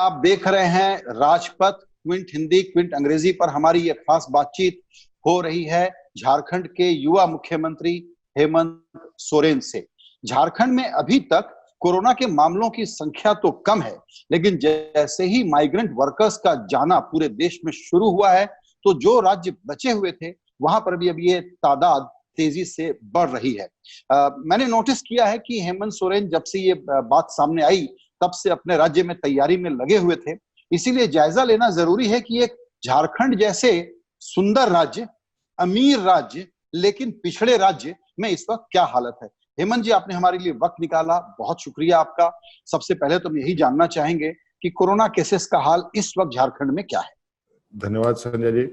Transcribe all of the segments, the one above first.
आप देख रहे हैं राजपथ, क्विंट हिंदी क्विंट अंग्रेजी पर हमारी ये खास बातचीत हो रही है झारखंड के युवा मुख्यमंत्री हेमंत सोरेन से। झारखंड में अभी तक कोरोना के मामलों की संख्या तो कम है, लेकिन जैसे ही माइग्रेंट वर्कर्स का जाना पूरे देश में शुरू हुआ है, तो जो राज्य बचे हुए थे वहां पर भी अब ये तादाद तेजी से बढ़ रही है। मैंने नोटिस किया है कि हेमंत सोरेन जब से ये बात सामने आई तब से अपने राज्य में तैयारी में लगे हुए थे। इसीलिए जायजा लेना जरूरी है कि एक झारखंड जैसे सुंदर राज्य, अमीर राज्य, लेकिन पिछड़े राज्य में इस वक्त क्या हालत है। हेमंत जी, आपने हमारे लिए वक्त निकाला, बहुत शुक्रिया आपका। सबसे पहले तो हम यही जानना चाहेंगे कि कोरोना केसेस का हाल इस वक्त झारखंड में क्या है। धन्यवाद संजय जी।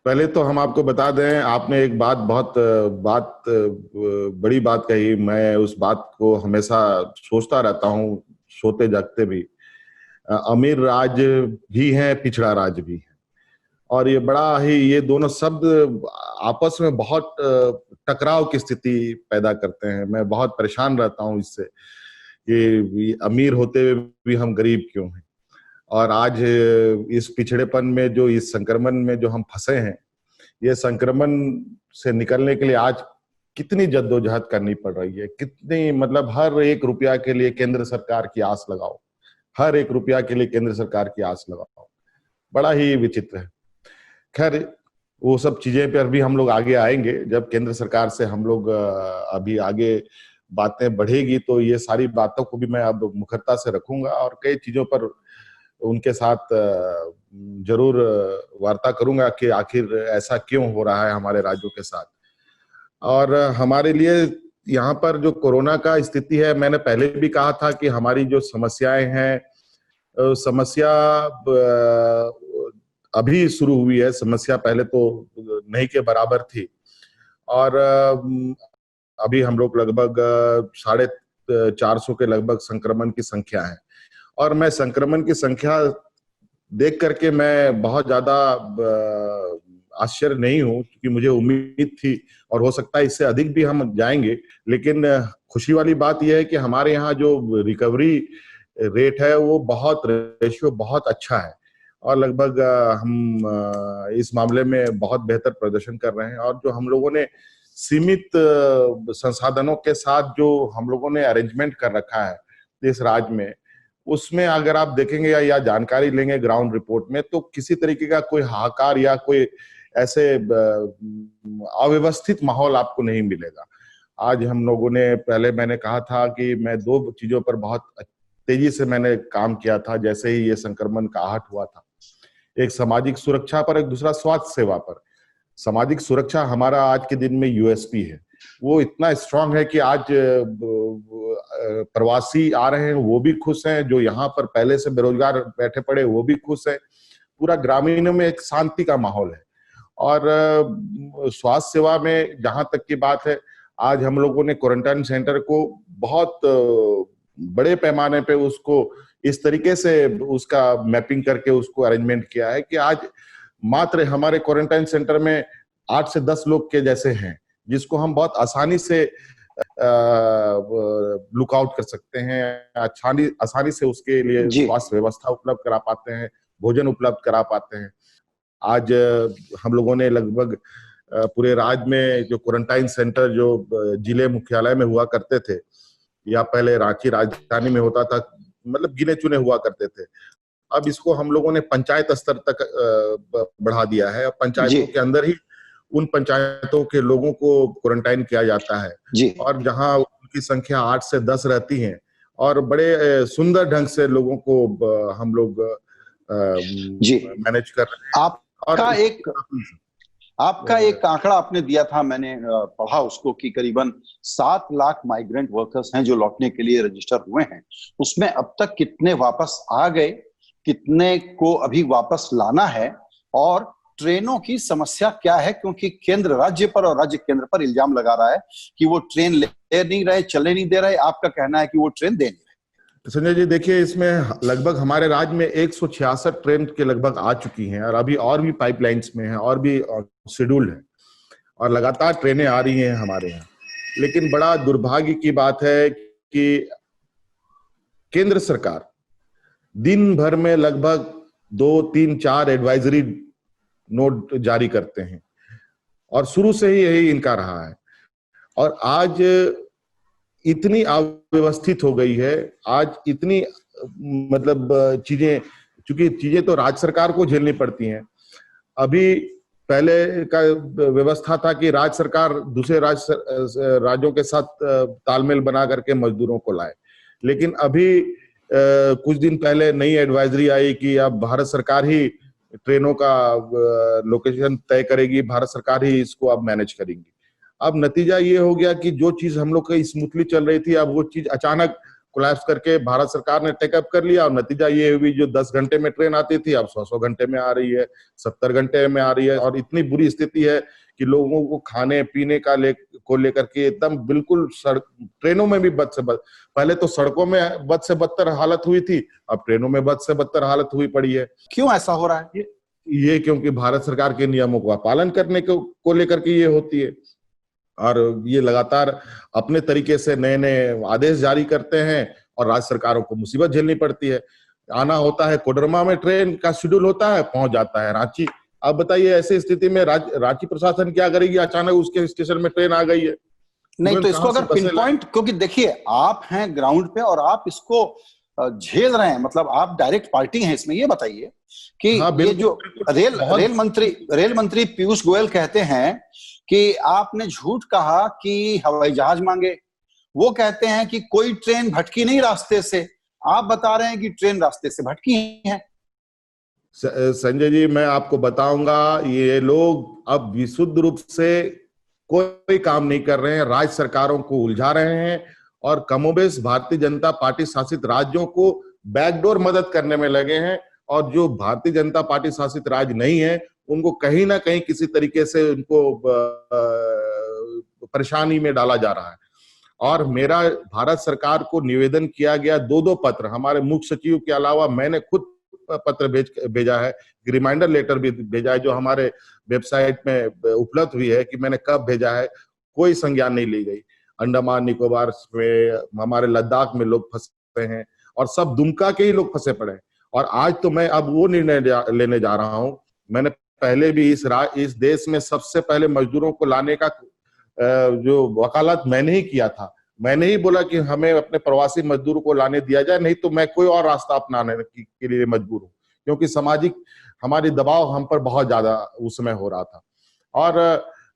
पहले तो हम आपको बता दें, आपने एक बड़ी बात कही। मैं उस बात को हमेशा सोचता रहता हूँ, सोते जागते भी। अमीर राज्य भी है, पिछड़ा राज्य भी है, और ये दोनों शब्द आपस में बहुत टकराव की स्थिति पैदा करते हैं। मैं बहुत परेशान रहता हूँ इससे कि अमीर होते हुए भी हम गरीब क्यों हैं, और आज इस पिछड़ेपन में, जो इस संक्रमण में जो हम फंसे हैं, ये संक्रमण से निकलने के लिए आज कितनी जद्दोजहद करनी पड़ रही है। कितनी, मतलब हर एक रुपया के लिए केंद्र सरकार की आस लगाओ, हर एक रुपया के लिए केंद्र सरकार की आस लगाओ। बड़ा ही विचित्र है। खैर, वो सब चीजें पर भी हम लोग आगे आएंगे। जब केंद्र सरकार से हम लोग अभी आगे बातें बढ़ेगी तो ये सारी बातों को भी मैं अब मुखरता से रखूंगा, और कई चीजों पर उनके साथ जरूर वार्ता करूंगा कि आखिर ऐसा क्यों हो रहा है हमारे राज्यों के साथ। और हमारे लिए यहाँ पर जो कोरोना का स्थिति है, मैंने पहले भी कहा था कि हमारी जो समस्याएं हैं, समस्या अभी शुरू हुई है। समस्या पहले तो नहीं के बराबर थी, और अभी हम लोग लगभग 450 के लगभग संक्रमण की संख्या है। और मैं संक्रमण की संख्या देख करके मैं बहुत ज्यादा आश्चर्य नहीं हूं, क्योंकि मुझे उम्मीद थी, और हो सकता है इससे अधिक भी हम जाएंगे। लेकिन खुशी वाली बात यह है कि हमारे यहाँ जो रिकवरी रेट है वो रेशियो बहुत अच्छा है, और लगभग हम इस मामले में बहुत बेहतर प्रदर्शन कर रहे हैं। और जो हम लोगों ने सीमित संसाधनों के साथ जो हम लोगों ने अरेंजमेंट कर रखा है इस राज्य में, उसमें अगर आप देखेंगे या जानकारी लेंगे ग्राउंड रिपोर्ट में, तो किसी तरीके का कोई हाहाकार या कोई ऐसे अव्यवस्थित माहौल आपको नहीं मिलेगा। आज हम लोगों ने, पहले मैंने कहा था कि मैं 2 चीजों पर बहुत तेजी से मैंने काम किया था जैसे ही ये संक्रमण का आहट हुआ था। एक सामाजिक सुरक्षा पर, एक दूसरा स्वास्थ्य सेवा पर। सामाजिक सुरक्षा हमारा आज के दिन में यूएसपी है, वो इतना स्ट्रांग है कि आज प्रवासी आ रहे हैं, वो भी खुश हैं, जो यहाँ पर पहले से बेरोजगार बैठे पड़े वो भी खुश है। पूरा ग्रामीणों में एक शांति का माहौल है। और स्वास्थ्य सेवा में जहां तक की बात है, आज हम लोगों ने क्वारंटाइन सेंटर को बहुत बड़े पैमाने पे उसको इस तरीके से उसका मैपिंग करके उसको अरेंजमेंट किया है कि आज मात्र हमारे क्वारंटाइन सेंटर में 8 से 10 लोग के जैसे हैं, जिसको हम बहुत आसानी से लुक आउट कर सकते हैं, आसानी से उसके लिए स्वास्थ्य व्यवस्था उपलब्ध करा पाते हैं, भोजन उपलब्ध करा पाते हैं। आज हम लोगों ने लगभग पूरे राज्य में जो क्वारंटाइन सेंटर जो जिले मुख्यालय में हुआ करते थे, या पहले रांची राजधानी में होता था, मतलब गिने चुने हुआ करते थे, अब इसको हम लोगों ने पंचायत स्तर तक बढ़ा दिया है। पंचायतों के अंदर ही उन पंचायतों के लोगों को क्वारंटाइन किया जाता है, और जहां उनकी संख्या 8 से 10 रहती है, और बड़े सुंदर ढंग से लोगों को हम लोग मैनेज कर रहे हैं। आपका एक आंकड़ा आपने दिया था, मैंने पढ़ा उसको, कि करीबन 7 लाख माइग्रेंट वर्कर्स हैं जो लौटने के लिए रजिस्टर हुए हैं। उसमें अब तक कितने वापस आ गए, कितने को अभी वापस लाना है, और ट्रेनों की समस्या क्या है? क्योंकि केंद्र राज्य पर और राज्य केंद्र पर इल्जाम लगा रहा है कि वो ट्रेन ले नहीं रहे, चलने नहीं दे रहे। आपका कहना है कि वो ट्रेन दे नहीं रहे। संजय जी, देखिए, इसमें लगभग हमारे राज्य में 166 ट्रेन के लगभग आ चुकी हैं, और अभी और भी पाइपलाइंस में हैं, और भी शेड्यूल्ड है, और लगातार ट्रेनें आ रही हैं हमारे यहाँ। लेकिन बड़ा दुर्भाग्य की बात है कि केंद्र सरकार दिन भर में लगभग 2, 3, 4 एडवाइजरी नोट जारी करते हैं, और शुरू से ही यही इनका रहा है। और आज इतनी अव्यवस्थित हो गई है, आज इतनी मतलब चीजें, चूंकि चीजें तो राज्य सरकार को झेलनी पड़ती हैं। अभी पहले का व्यवस्था था कि राज्य सरकार दूसरे राज्यों के साथ तालमेल बना करके मजदूरों को लाए, लेकिन अभी कुछ दिन पहले नई एडवाइजरी आई कि अब भारत सरकार ही ट्रेनों का लोकेशन तय करेगी, भारत सरकार ही इसको अब मैनेज करेगी। अब नतीजा ये हो गया कि जो चीज हम लोग का स्मूथली चल रही थी, अब वो चीज अचानक कोलैप्स करके भारत सरकार ने टेकअप कर लिया, और नतीजा ये हुई जो 10 घंटे में ट्रेन आती थी अब 100 घंटे में आ रही है, 70 घंटे में आ रही है। और इतनी बुरी स्थिति है कि लोगों को खाने पीने को लेकर के एकदम बिल्कुल ट्रेनों में भी बद से बद, पहले तो सड़कों में बद से बदतर हालत हुई थी, अब ट्रेनों में बद से बदतर हालत हुई पड़ी है। क्यों ऐसा हो रहा है? ये क्योंकि भारत सरकार के नियमों का पालन करने को लेकर के ये होती है, और ये लगातार अपने तरीके से नए नए आदेश जारी करते हैं, और राज्य सरकारों को मुसीबत झेलनी पड़ती है। आना होता है कोडरमा में, ट्रेन का शेड्यूल होता है, पहुंच जाता है रांची। अब बताइए ऐसी स्थिति में रांची प्रशासन क्या करेगी? अचानक उसके स्टेशन में ट्रेन आ गई है। नहीं तो इसको अगर पिन पॉइंट, क्योंकि देखिए आप हैं ग्राउंड पे और आप इसको झेल रहे हैं, मतलब आप डायरेक्ट पार्टी हैं इसमें, ये बताइए कि हाँ, ये जो रेल मंत्री पीयूष गोयल कहते हैं कि आपने झूठ कहा कि हवाई जहाज मांगे, वो कहते हैं कि कोई ट्रेन भटकी नहीं रास्ते से, आप बता रहे हैं कि ट्रेन रास्ते से भटकी है। संजय जी, मैं आपको बताऊंगा, ये लोग अब विशुद्ध रूप से कोई काम नहीं कर रहे हैं, राज्य सरकारों को उलझा रहे हैं, और कमोबेश भारतीय जनता पार्टी शासित राज्यों को बैकडोर मदद करने में लगे हैं। और जो भारतीय जनता पार्टी शासित राज्य नहीं है, उनको कहीं ना कहीं किसी तरीके से उनको परेशानी में डाला जा रहा है। और मेरा भारत सरकार को निवेदन किया गया, 2 पत्र, हमारे मुख्य सचिव के अलावा मैंने खुद पत्र भेजा है, रिमाइंडर लेटर भी भेजा है, जो हमारे वेबसाइट में उपलब्ध हुई है कि मैंने कब भेजा है। कोई संज्ञान नहीं ली गई। अंडमान निकोबार में, हमारे लद्दाख में लोग फंसे हैं, और सब दुमका के ही लोग फंसे पड़े हैं। और आज तो मैं अब वो निर्णय लेने जा रहा हूं। मैंने पहले भी इस देश में सबसे पहले मजदूरों को लाने का जो वकालत मैंने ही किया था। मैंने ही बोला कि हमें अपने प्रवासी मजदूरों को लाने दिया जाए, नहीं तो मैं कोई और रास्ता अपनाने के लिए मजबूर हूं, क्योंकि सामाजिक हमारी दबाव हम पर बहुत ज्यादा उस समय हो रहा था। और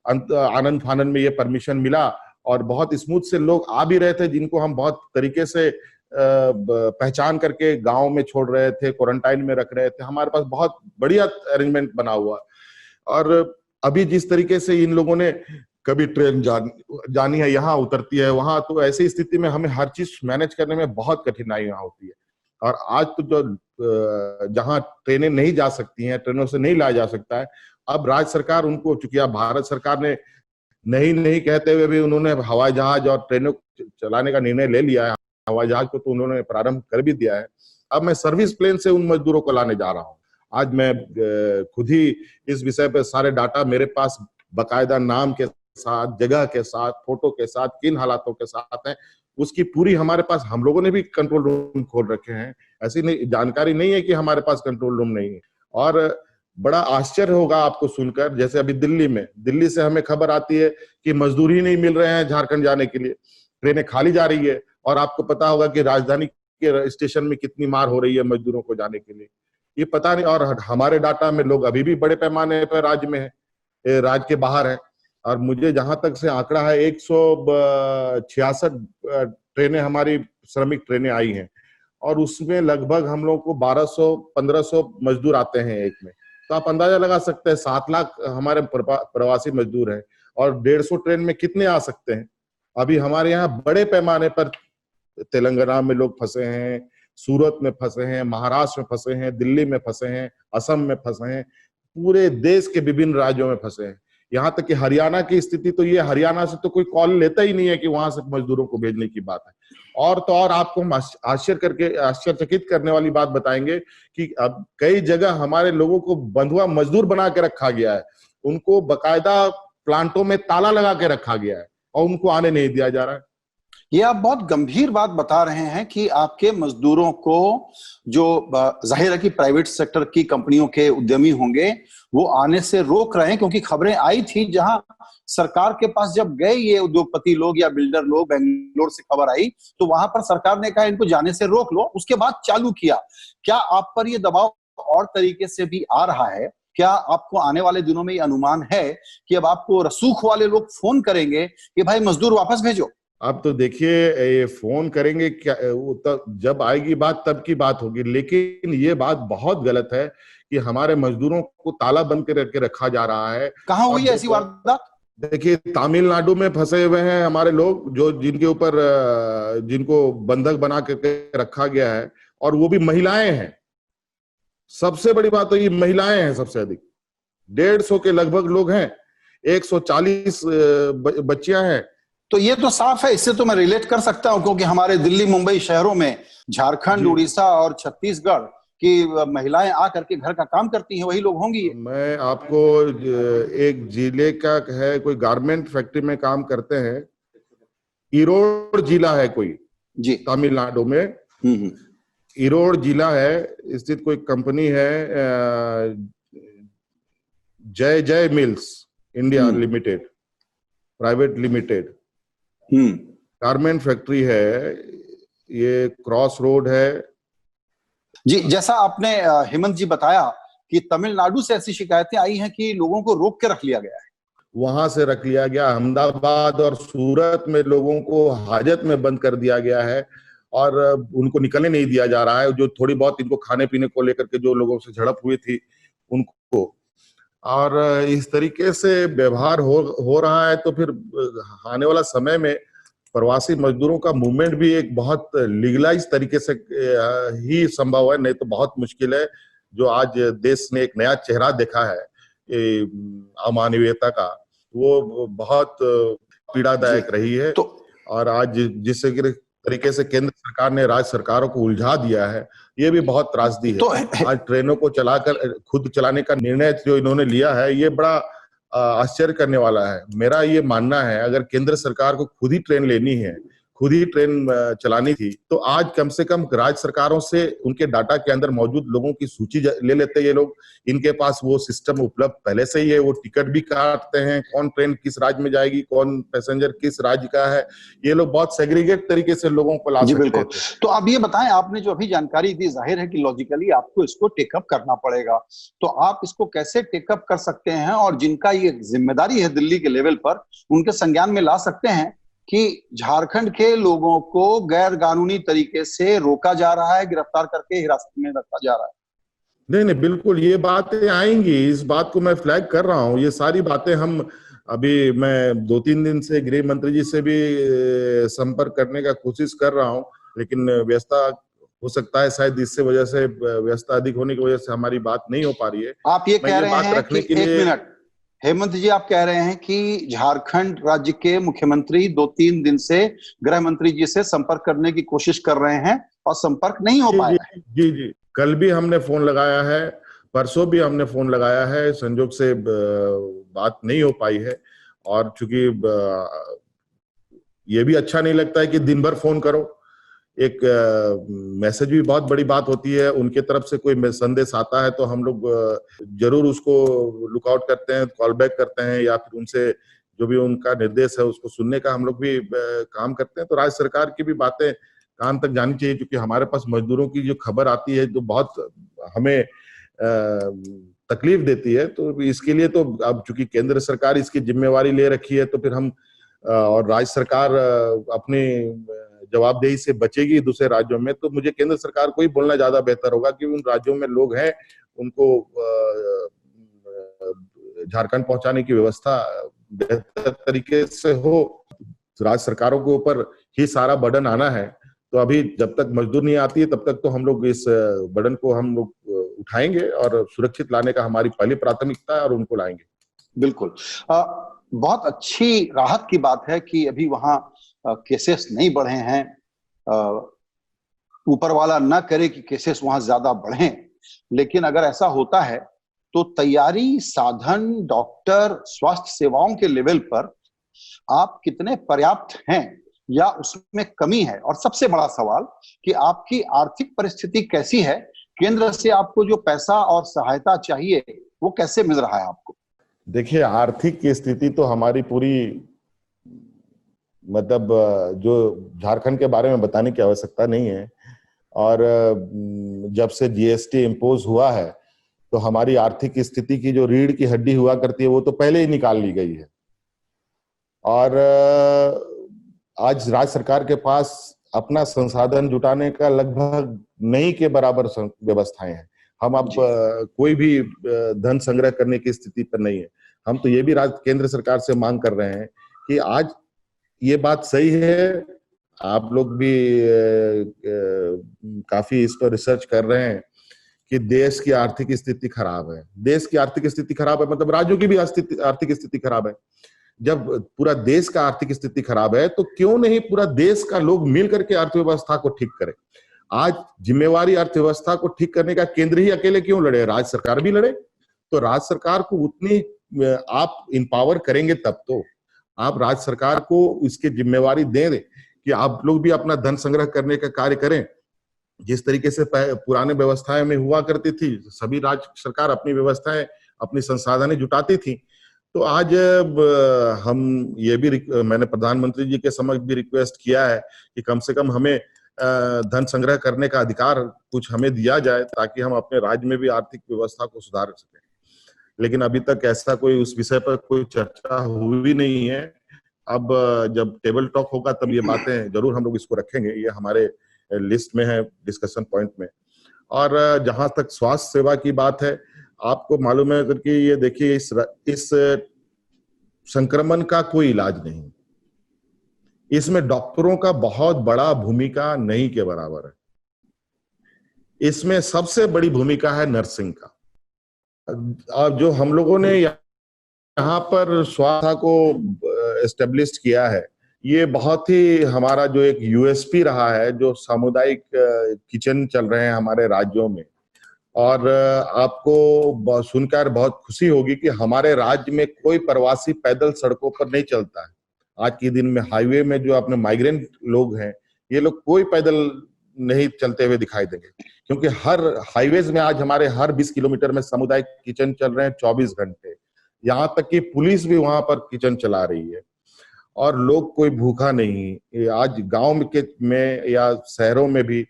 आनंद फानन में ये परमिशन मिला, और बहुत स्मूथ से लोग आ भी रहे थे, जिनको हम बहुत तरीके से पहचान करके गांव में छोड़ रहे थे, क्वारंटाइन में रख रहे थे। हमारे पास बहुत बढ़िया अरेंजमेंट बना हुआ। और अभी जिस तरीके से इन लोगों ने, कभी ट्रेन जानी है यहाँ उतरती है वहां, तो ऐसी स्थिति में हमें हर चीज मैनेज करने में बहुत कठिनाइयां होती है। और आज तो जो जहां ट्रेनें नहीं जा सकती हैं, ट्रेनों से नहीं लाया जा सकता है, अब राज्य सरकार उनको, चूंकि अब भारत सरकार ने नहीं कहते हुए भी उन्होंने हवाई जहाज और ट्रेनों चलाने का निर्णय ले लिया है। हवाई जहाज को तो उन्होंने प्रारंभ कर भी दिया है। अब मैं सर्विस प्लेन से उन मजदूरों को लाने जा रहा हूँ। आज मैं खुद ही इस विषय पे सारे डाटा मेरे पास बकायदा नाम के साथ, जगह के साथ, फोटो के साथ, किन हालातों के साथ है, उसकी पूरी हमारे पास, हम लोगों ने भी कंट्रोल रूम खोल रखे हैं। ऐसी नहीं जानकारी नहीं है कि हमारे पास कंट्रोल रूम नहीं है। और बड़ा आश्चर्य होगा आपको सुनकर, जैसे अभी दिल्ली से हमें खबर आती है कि मजदूर ही नहीं मिल रहे हैं झारखंड जाने के लिए, ट्रेनें खाली जा रही है। और आपको पता होगा कि राजधानी के स्टेशन में कितनी मार हो रही है मजदूरों को जाने के लिए, ये पता नहीं। और हमारे डाटा में लोग अभी भी बड़े पैमाने पर राज्य में है, राज्य के बाहर है। और मुझे जहां तक से आंकड़ा है, 166 ट्रेनें, हमारी श्रमिक ट्रेनें आई हैं, और उसमें लगभग हम लोग को 1200-1500 मजदूर आते हैं एक में। तो आप अंदाजा लगा सकते हैं 7 लाख हमारे प्रवासी मजदूर हैं, और 150 ट्रेन में कितने आ सकते हैं। अभी हमारे यहाँ बड़े पैमाने पर तेलंगाना में लोग फंसे हैं, सूरत में फंसे हैं, महाराष्ट्र में फंसे हैं, दिल्ली में फंसे हैं, असम में फंसे हैं, पूरे देश के विभिन्न राज्यों में फंसे हैं। यहाँ तक कि हरियाणा की स्थिति तो ये, हरियाणा से तो कोई कॉल लेता ही नहीं है कि वहां से मजदूरों को भेजने की बात है। और तो और आपको हम आश्चर्यचकित करने वाली बात बताएंगे कि अब कई जगह हमारे लोगों को बंधुआ मजदूर बना के रखा गया है, उनको बकायदा प्लांटों में ताला लगा के रखा गया है, और उनको आने नहीं दिया जा रहा है। ये आप बहुत गंभीर बात बता रहे हैं कि आपके मजदूरों को, जो जाहिर है कि प्राइवेट सेक्टर की कंपनियों के उद्यमी होंगे, वो आने से रोक रहे हैं, क्योंकि खबरें आई थी जहां सरकार के पास जब गए ये उद्योगपति लोग या बिल्डर लोग, बेंगलोर से खबर आई, तो वहां पर सरकार ने कहा इनको जाने से रोक लो, उसके बाद चालू किया। क्या आप पर ये दबाव और तरीके से भी आ रहा है? क्या आपको आने वाले दिनों में ये अनुमान है कि अब आपको रसूख वाले लोग फोन करेंगे कि भाई मजदूर वापस भेजो? आप तो देखिए, ये फोन करेंगे क्या, वो तब जब आएगी बात तब की बात होगी, लेकिन ये बात बहुत गलत है कि हमारे मजदूरों को ताला बंद करके रखा जा रहा है। कहां और हुई है ऐसी वारदात? देखिए, तमिलनाडु में फंसे हुए हैं हमारे लोग, जो जिनके ऊपर जिनको बंधक बना करके रखा गया है, और वो भी महिलाएं हैं। सबसे बड़ी बात तो ये महिलाएं हैं, सबसे अधिक 150 के लगभग लोग हैं, 140 बच्चियां हैं। तो ये तो साफ है, इससे तो मैं रिलेट कर सकता हूं, क्योंकि हमारे दिल्ली मुंबई शहरों में झारखंड, उड़ीसा और छत्तीसगढ़ की महिलाएं आकर के घर का काम करती हैं, वही लोग होंगी। मैं आपको एक जिले का है, कोई गारमेंट फैक्ट्री में काम करते हैं, ईरोड जिला है कोई, जी, तमिलनाडु में ईरोड जिला है स्थित कोई कंपनी है, जय जय mills India limited, private limited, garment factory है, ये क्रॉस रोड है। जी, जैसा आपने हेमंत जी बताया कि तमिलनाडु से ऐसी शिकायतें आई हैं कि लोगों को रोक के रख लिया गया है, वहां से रख लिया गया। अहमदाबाद और सूरत में लोगों को हाजत में बंद कर दिया गया है और उनको निकलने नहीं दिया जा रहा है। जो थोड़ी बहुत इनको खाने पीने को लेकर के जो लोगों से झड़प हुई थी उनको, और इस तरीके से व्यवहार हो रहा है। तो फिर आने वाला समय में प्रवासी मजदूरों का मूवमेंट भी एक बहुत लीगलाइज तरीके से ही संभव है, नहीं तो बहुत मुश्किल है। जो आज देश ने एक नया चेहरा देखा है अमानवीयता का, वो बहुत पीड़ादायक रही है। और आज जिस तरीके से केंद्र सरकार ने राज्य सरकारों को उलझा दिया है, ये भी बहुत त्रासदी है। आज ट्रेनों को चलाकर खुद चलाने का निर्णय जो इन्होंने लिया है, ये बड़ा आश्चर्य करने वाला है। मेरा ये मानना है, अगर केंद्र सरकार को खुद ही ट्रेन लेनी है, खुद ही ट्रेन चलानी थी, तो आज कम से कम राज्य सरकारों से उनके डाटा के अंदर मौजूद लोगों की सूची ले लेते ये लोग। इनके पास वो सिस्टम उपलब्ध पहले से ही है, वो टिकट भी काटते हैं, कौन ट्रेन किस राज्य में जाएगी, कौन पैसेंजर किस राज्य का है। ये लोग बहुत सेग्रीगेट तरीके से लोगों को ला सकते थे। तो अब ये बताएं, आपने जो अभी जानकारी दी, जाहिर है कि लॉजिकली आपको इसको टेकअप करना पड़ेगा, तो आप इसको कैसे टेकअप कर सकते हैं और जिनका ये जिम्मेदारी है दिल्ली के लेवल पर, उनके संज्ञान में ला सकते हैं कि झारखंड के लोगों को गैर कानूनी तरीके से रोका जा रहा है, गिरफ्तार करके हिरासत में रखा जा रहा है? नहीं नहीं, बिल्कुल ये बातें आएंगी, इस बात को मैं फ्लैग कर रहा हूँ। ये सारी बातें हम अभी, मैं 2-3 दिन से गृह मंत्री जी से भी संपर्क करने का कोशिश कर रहा हूँ, लेकिन व्यस्तता हो सकता है, शायद इससे वजह से, व्यस्तता अधिक होने की वजह से हमारी बात नहीं हो पा रही है। आप ये कह रहे हैं कि, एक मिनट हेमंत जी, आप कह रहे हैं कि झारखंड राज्य के मुख्यमंत्री 2-3 दिन से गृह मंत्री जी से संपर्क करने की कोशिश कर रहे हैं और संपर्क नहीं हो पाया है? जी जी, कल भी हमने फोन लगाया है, परसों भी हमने फोन लगाया है, संजोग से बात नहीं हो पाई है। और चूंकि ये भी अच्छा नहीं लगता है कि दिन भर फोन करो, एक मैसेज भी बहुत बड़ी बात होती है। उनके तरफ से कोई संदेश आता है तो हम लोग जरूर उसको लुकआउट करते हैं, कॉल बैक करते हैं, या फिर उनसे जो भी उनका निर्देश है उसको सुनने का हम लोग भी काम करते हैं। तो राज्य सरकार की भी बातें कान तक जानी चाहिए, क्योंकि हमारे पास मजदूरों की जो खबर आती है जो बहुत हमें तकलीफ देती है। तो इसके लिए तो अब चूंकि केंद्र सरकार इसकी जिम्मेवारी ले रखी है, तो फिर हम और राज्य सरकार अपनी जवाबदेही से बचेगी दूसरे राज्यों में, तो मुझे केंद्र सरकार को ही बोलना ज्यादा बेहतर होगा कि उन राज्यों में लोग हैं, उनको झारखंड पहुंचाने की व्यवस्था बेहतर तरीके से हो। राज्य सरकारों के ऊपर ही सारा बर्डन आना है। तो अभी जब तक मजदूर नहीं आती है तब तक तो हम लोग इस बर्डन को हम लोग उठाएंगे और सुरक्षित लाने का हमारी पहली प्राथमिकता है, और उनको लाएंगे। बिल्कुल। बहुत अच्छी राहत की बात है कि अभी वहां केसेस नहीं बढ़े हैं। ऊपर वाला ना करे कि केसेस वहां ज्यादा बढ़े, लेकिन अगर ऐसा होता है तो तैयारी, साधन, डॉक्टर, स्वास्थ्य सेवाओं के लेवल पर आप कितने पर्याप्त हैं, या उसमें कमी है? और सबसे बड़ा सवाल कि आपकी आर्थिक परिस्थिति कैसी है? केंद्र से आपको जो पैसा और सहायता चाहिए वो कैसे मिल रहा है आपको? देखिए, आर्थिक की स्थिति तो हमारी पूरी, मतलब जो झारखंड के बारे में बताने की आवश्यकता नहीं है। और जब से जीएसटी इम्पोज हुआ है तो हमारी आर्थिक स्थिति की जो रीढ़ की हड्डी हुआ करती है वो तो पहले ही निकाल ली गई है। और आज राज्य सरकार के पास अपना संसाधन जुटाने का लगभग नहीं के बराबर व्यवस्थाएं हैं। हम अब कोई भी धन संग्रह करने की स्थिति पर नहीं है। हम तो ये भी केंद्र सरकार से मांग कर रहे हैं कि आज ये बात सही है, आप लोग भी काफी इस पर रिसर्च कर रहे हैं कि देश की आर्थिक स्थिति खराब है। देश की आर्थिक स्थिति खराब है मतलब राज्यों की भी आर्थिक स्थिति खराब है। जब पूरा देश का आर्थिक स्थिति खराब है तो क्यों नहीं पूरा देश का लोग मिल करके अर्थव्यवस्था को ठीक करे। आज जिम्मेवारी अर्थव्यवस्था को ठीक करने का केंद्र ही अकेले क्यों लड़े, राज्य सरकार भी लड़े। तो राज्य सरकार को उतनी आप इंपावर करेंगे तब तो आप राज्य सरकार को इसकी जिम्मेवारी दे दें कि आप लोग भी अपना धन संग्रह करने का कार्य करें। जिस तरीके से पुराने व्यवस्थाएं में हुआ करती थी, सभी राज्य सरकार अपनी व्यवस्थाएं, अपनी संसाधनें जुटाती थी। तो आज हम ये भी मैंने प्रधानमंत्री जी के समक्ष भी रिक्वेस्ट किया है कि कम से कम हमें धन संग्रह करने का अधिकार कुछ हमें दिया जाए ताकि हम अपने राज्य में भी आर्थिक व्यवस्था को सुधार सकें। लेकिन अभी तक ऐसा कोई उस विषय पर कोई चर्चा हुई नहीं है। अब जब टेबल टॉक होगा तब ये बातें जरूर हम लोग इसको रखेंगे, ये हमारे लिस्ट में है, डिस्कशन पॉइंट में। और जहां तक स्वास्थ्य सेवा की बात है, आपको मालूम है कि ये देखिए इस संक्रमण का कोई इलाज नहीं, इसमें डॉक्टरों का बहुत बड़ा भूमिका नहीं के बराबर है। इसमें सबसे बड़ी भूमिका है नर्सिंग का। अब जो हम लोगों ने यहाँ पर स्वास्थ्य को एस्टेब्लिश किया है, ये बहुत ही हमारा जो एक यूएसपी रहा है, जो सामुदायिक किचन चल रहे हैं हमारे राज्यों में। और आपको सुनकर बहुत खुशी होगी कि हमारे राज्य में कोई प्रवासी पैदल सड़कों पर नहीं चलता है। आज के दिन में हाईवे में जो अपने माइग्रेंट लोग हैं, ये लोग कोई पैदल नहीं चलते हुए दिखाई देंगे, क्योंकि हर हाईवेज में आज हमारे हर 20 किलोमीटर में सामुदायिक किचन चल रहे हैं 24 घंटे। यहाँ तक कि पुलिस भी वहां पर किचन चला रही है और लोग कोई भूखा नहीं। आज गांव में या शहरों में भी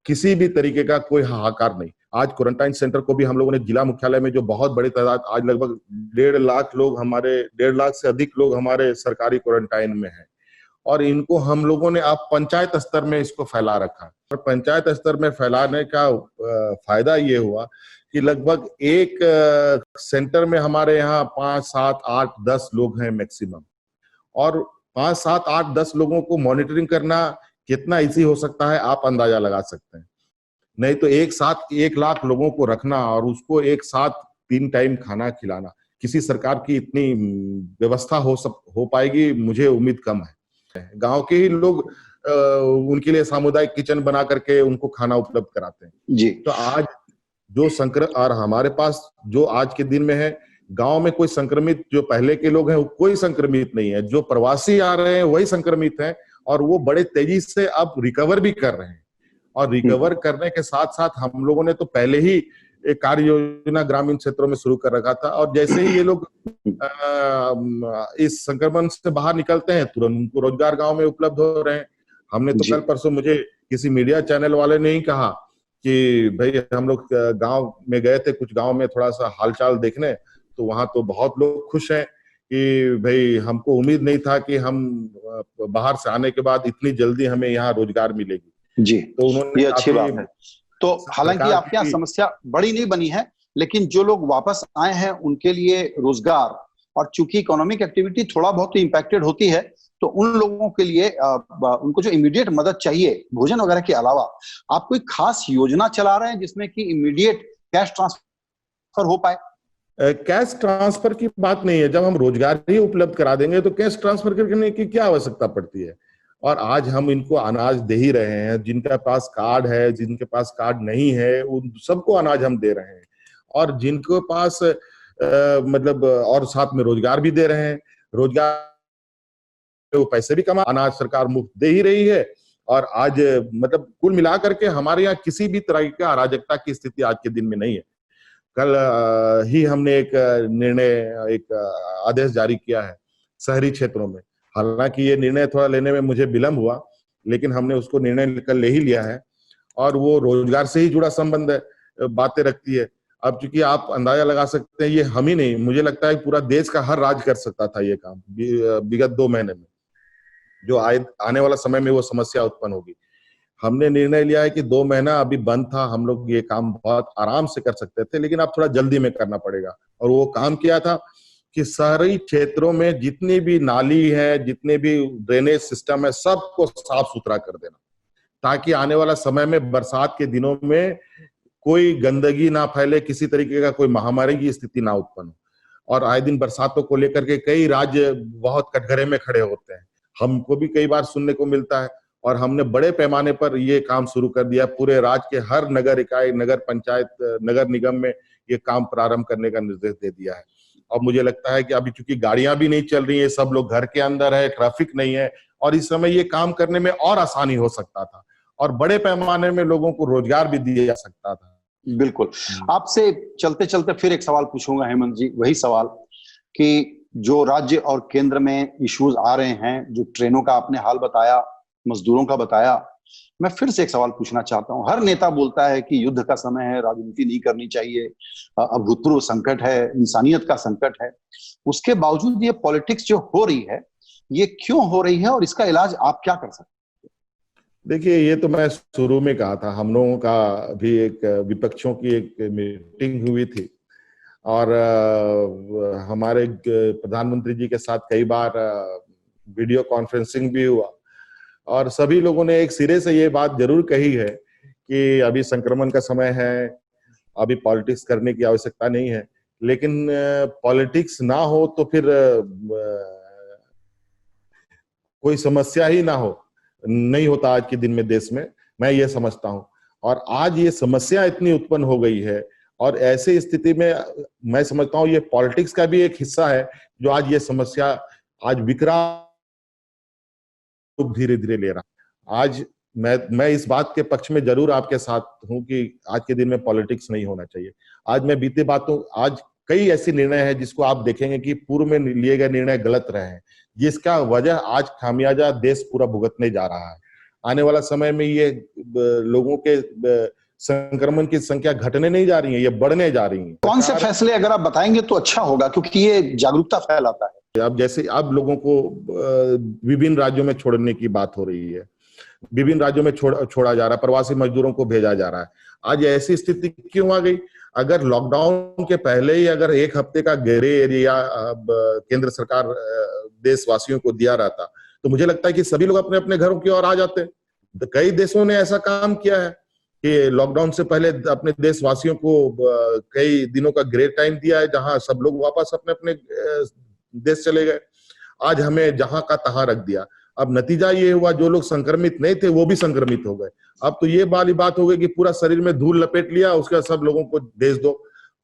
किसी भी तरीके का कोई हाहाकार नहीं। आज क्वारंटाइन सेंटर को भी हम लोगों ने जिला मुख्यालय में जो बहुत बड़ी तादाद, आज लगभग 1.5 लाख लोग, हमारे 1.5 लाख से अधिक लोग हमारे सरकारी क्वारंटाइन में हैं। और इनको हम लोगों ने आप पंचायत स्तर में इसको फैला रखा। और पंचायत स्तर में फैलाने का फायदा ये हुआ कि लगभग एक सेंटर में हमारे यहाँ 5, 7, 8, 10 लोग हैं मैक्सिमम। और 5, 7, 8, 10 लोगों को मॉनिटरिंग करना कितना इजी हो सकता है आप अंदाजा लगा सकते हैं। नहीं तो एक साथ 1 लाख लोगों को रखना और उसको एक साथ 3 टाइम खाना खिलाना, किसी सरकार की इतनी व्यवस्था हो पाएगी, मुझे उम्मीद कम है। गांव के ही लोग उनके लिए सामुदायिक किचन बना करके उनको खाना उपलब्ध कराते हैं जी। तो आज जो और हमारे पास जो आज के दिन में है, गांव में कोई संक्रमित जो पहले के लोग हैं वो कोई संक्रमित नहीं है। जो प्रवासी आ रहे हैं वही संक्रमित हैं और वो बड़े तेजी से अब रिकवर भी कर रहे हैं। और रिकवर करने के साथ साथ हम लोगों ने तो पहले ही एक कार्य योजना ग्रामीण क्षेत्रों में शुरू कर रखा था और जैसे ही ये लोग इस संक्रमण से बाहर निकलते हैं तुरंत उनको रोजगार गांव में उपलब्ध हो रहे हैं। हमने तो कल परसों मुझे किसी मीडिया चैनल वाले ने ही कहा कि भाई हम लोग गांव में गए थे, कुछ गांव में थोड़ा सा हालचाल देखने, तो वहां तो बहुत लोग खुश हैं कि भाई हमको उम्मीद नहीं था कि हम बाहर से आने के बाद इतनी जल्दी हमें यहाँ रोजगार मिलेगी। जी, तो उन्होंने, ये अच्छी बात है। तो हालांकि आपके यहाँ समस्या बड़ी नहीं बनी है, लेकिन जो लोग वापस आए हैं उनके लिए रोजगार, और चूंकि इकोनॉमिक एक्टिविटी थोड़ा बहुत इम्पैक्टेड होती है, तो उन लोगों के लिए उनको जो इमीडिएट मदद चाहिए भोजन वगैरह के अलावा, आप कोई खास योजना चला रहे हैं जिसमें कि इमीडिएट कैश ट्रांसफर हो पाए? कैश ट्रांसफर की बात नहीं है। जब हम रोजगार ही उपलब्ध करा देंगे तो कैश ट्रांसफर करने की क्या आवश्यकता पड़ती है। और आज हम इनको अनाज दे ही रहे हैं, जिनके पास कार्ड है, जिनके पास कार्ड नहीं है, उन सबको अनाज हम दे रहे हैं। और जिनके पास मतलब और साथ में रोजगार भी दे रहे हैं। रोजगार वो पैसे भी कमा, अनाज सरकार मुफ्त दे ही रही है। और आज मतलब कुल मिलाकर के हमारे यहाँ किसी भी तरह की अराजकता की स्थिति आज के दिन में नहीं है। कल ही हमने एक निर्णय, एक आदेश जारी किया है शहरी क्षेत्रों में। हालांकि ये निर्णय थोड़ा लेने में मुझे विलंब हुआ, लेकिन हमने उसको निर्णय कल ले ही लिया है, और वो रोजगार से ही जुड़ा संबंध है, बातें रखती है। अब चूंकि आप अंदाजा लगा सकते हैं, ये हम ही नहीं, मुझे लगता है पूरा देश का हर राज्य कर सकता था ये काम विगत 2 महीने में, जो आने वाला समय में वो समस्या उत्पन्न होगी। हमने निर्णय लिया है कि 2 महीना अभी बंद था, हम लोग ये काम बहुत आराम से कर सकते थे, लेकिन अब थोड़ा जल्दी में करना पड़ेगा। और वो काम किया था कि शहरी क्षेत्रों में जितनी भी नाली है, जितने भी ड्रेनेज सिस्टम है, सबको साफ सुथरा कर देना, ताकि आने वाला समय में बरसात के दिनों में कोई गंदगी ना फैले, किसी तरीके का कोई महामारी की स्थिति ना उत्पन्न हो। और आए दिन बरसातों को लेकर के कई राज्य बहुत कटघरे में खड़े होते हैं, हमको भी कई बार सुनने को मिलता है, और हमने बड़े पैमाने पर ये काम शुरू कर दिया। पूरे राज्य के हर नगर इकाई, नगर पंचायत, नगर निगम में ये काम प्रारंभ करने का निर्देश दे दिया है। और मुझे लगता है कि अभी चूंकि गाड़ियां भी नहीं चल रही है, सब लोग घर के अंदर है, ट्रैफिक नहीं है, और इस समय ये काम करने में और आसानी हो सकता था, और बड़े पैमाने में लोगों को रोजगार भी दिया जा सकता था। बिल्कुल। आपसे चलते चलते फिर एक सवाल पूछूंगा हेमंत जी, वही सवाल कि जो राज्य और केंद्र में इश्यूज आ रहे हैं, जो ट्रेनों का आपने हाल बताया, मजदूरों का बताया, मैं फिर से एक सवाल पूछना चाहता हूं। हर नेता बोलता है कि युद्ध का समय है, राजनीति नहीं करनी चाहिए, अभूतपूर्व संकट है, इंसानियत का संकट है। उसके बावजूद ये पॉलिटिक्स जो हो रही है, ये क्यों हो रही है और इसका इलाज आप क्या कर सकते हैं? देखिए, ये तो मैं शुरू में कहा था, हम लोगों का भी एक विपक्षों की एक मीटिंग हुई थी, और हमारे प्रधानमंत्री जी के साथ कई बार वीडियो कॉन्फ्रेंसिंग भी हुआ, और सभी लोगों ने एक सिरे से ये बात जरूर कही है कि अभी संक्रमण का समय है, अभी पॉलिटिक्स करने की आवश्यकता नहीं है। लेकिन पॉलिटिक्स ना हो तो फिर कोई समस्या ही ना हो, नहीं होता आज के दिन में देश में, मैं ये समझता हूं। और आज ये समस्या इतनी उत्पन्न हो गई है, और ऐसी स्थिति में मैं समझता हूं ये पॉलिटिक्स का भी एक हिस्सा है, जो आज ये समस्या आज विकराल रूप धीरे धीरे ले रहा। आज मैं इस बात के पक्ष में जरूर आपके साथ हूं कि आज के दिन में पॉलिटिक्स नहीं होना चाहिए। आज मैं बीते बातों, आज कई ऐसे निर्णय हैं जिसको आप देखेंगे कि पूर्व में लिए गए निर्णय गलत रहे हैं, जिसका वजह आज खामियाजा देश पूरा भुगतने जा रहा है। आने वाला समय में ये लोगों के संक्रमण की संख्या घटने नहीं जा रही है, ये बढ़ने जा रही है। कौन से फैसले अगर आप बताएंगे तो अच्छा होगा, क्योंकि ये जागरूकता फैलाता है। अब जैसे अब लोगों को विभिन्न राज्यों में छोड़ने की बात हो रही है, विभिन्न राज्यों में छोड़ा जा रहा है, प्रवासी मजदूरों को भेजा जा रहा है। आज ऐसी स्थिति क्यों आ गई? अगर लॉकडाउन के पहले ही अगर 1 हफ्ते का ग्रे एरिया केंद्र सरकार देशवासियों को दिया रहता, तो मुझे लगता है कि सभी लोग अपने अपने घरों की ओर आ जाते। कई देशों ने ऐसा काम किया है कि लॉकडाउन से पहले अपने देशवासियों को कई दिनों का ग्रे टाइम दिया है, जहां सब लोग वापस अपने अपने देश चले गए। आज हमें जहां का तहां रख दिया। अब नतीजा ये हुआ, जो लोग संक्रमित नहीं थे वो भी संक्रमित हो गए। अब तो ये वाली बात हो गई कि पूरा शरीर में धूल लपेट लिया, उसके बाद सब लोगों को भेज दो।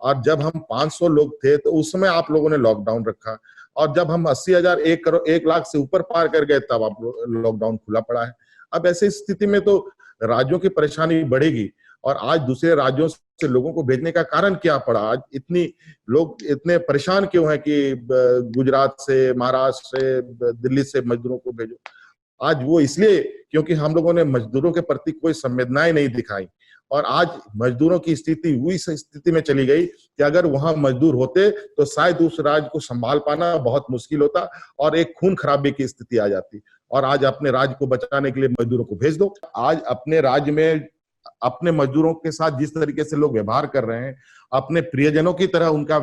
और जब हम 500 लोग थे तो उस समय आप लोगों ने लॉकडाउन रखा, और जब हम 80,000 1 लाख से ऊपर पार कर गए तब आप लॉकडाउन खुला पड़ा है। अब ऐसी स्थिति में तो राज्यों की परेशानी बढ़ेगी, और आज दूसरे राज्यों से लोगों को भेजने का कारण क्या पड़ा? आज इतनी लोग इतने परेशान क्यों हैं कि गुजरात से, महाराष्ट्र से, दिल्ली से मजदूरों को भेजो? आज वो इसलिए क्योंकि हम लोगों ने मजदूरों के प्रति कोई संवेदनाएं नहीं दिखाई, और आज मजदूरों की स्थिति हुई स्थिति में चली गई कि अगर वहां मजदूर होते तो शायद उस राज्य को संभाल पाना बहुत मुश्किल होता, और एक खून खराबे की स्थिति आ जाती। और आज अपने राज्य को बचाने के लिए मजदूरों को भेज दो। आज अपने राज्य में अपने मजदूरों के साथ जिस तरीके से लोग व्यवहार कर रहे हैं, अपने प्रियजनों की तरह उनका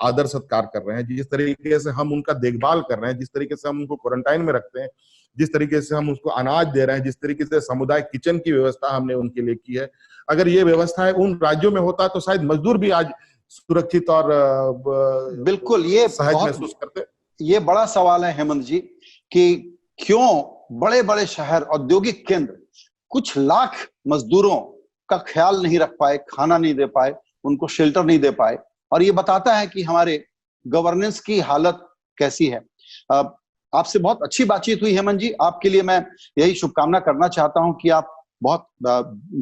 आदर सत्कार कर रहे हैं, जिस तरीके से हम उनका देखभाल कर रहे हैं, जिस तरीके से हम उनको क्वारंटाइन में रखते हैं, जिस तरीके से हम उसको अनाज दे रहे हैं, जिस तरीके से समुदाय किचन की व्यवस्था हमने उनके लिए की है, अगर ये व्यवस्था उन राज्यों में होता तो शायद मजदूर भी आज सुरक्षित और बिल्कुल ये सहज महसूस करते। ये बड़ा सवाल है हेमंत जी कि क्यों बड़े बड़े शहर, औद्योगिक केंद्र कुछ लाख मजदूरों का ख्याल नहीं रख पाए, खाना नहीं दे पाए, उनको शेल्टर नहीं दे पाए, और ये बताता है कि हमारे गवर्नेंस की हालत कैसी है। आपसे बहुत अच्छी बातचीत हुई हेमंत जी। आपके लिए मैं यही शुभकामना करना चाहता हूं कि आप बहुत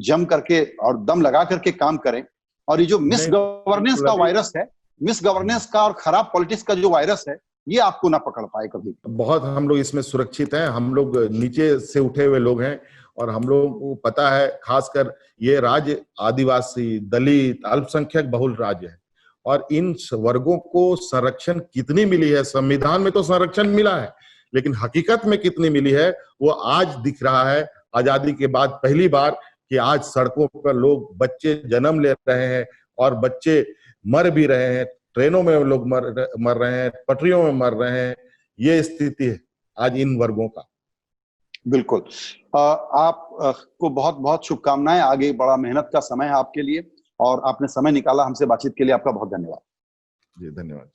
जम करके और दम लगा करके काम करें, और ये जो मिस गवर्नेंस का वायरस है, मिस गवर्नेंस का और खराब पॉलिटिक्स का जो वायरस है, ये आपको ना पकड़ पाए कभी। बहुत हम लोग इसमें सुरक्षित हैं, हम लोग नीचे से उठे हुए लोग हैं, और हम लोग को पता है खासकर ये राज्य आदिवासी, दलित, अल्पसंख्यक बहुल राज्य है, और इन वर्गों को संरक्षण कितनी मिली है, संविधान में तो संरक्षण मिला है, लेकिन हकीकत में कितनी मिली है वो आज दिख रहा है। आजादी के बाद पहली बार कि आज सड़कों पर लोग, बच्चे जन्म ले रहे हैं और बच्चे मर भी रहे हैं, ट्रेनों में लोग मर रहे हैं, पटरियों में मर रहे हैं। ये स्थिति है आज इन वर्गों का। बिल्कुल। आप को बहुत बहुत शुभकामनाएं। आगे बड़ा मेहनत का समय है आपके लिए, और आपने समय निकाला हमसे बातचीत के लिए, आपका बहुत धन्यवाद। जी धन्यवाद।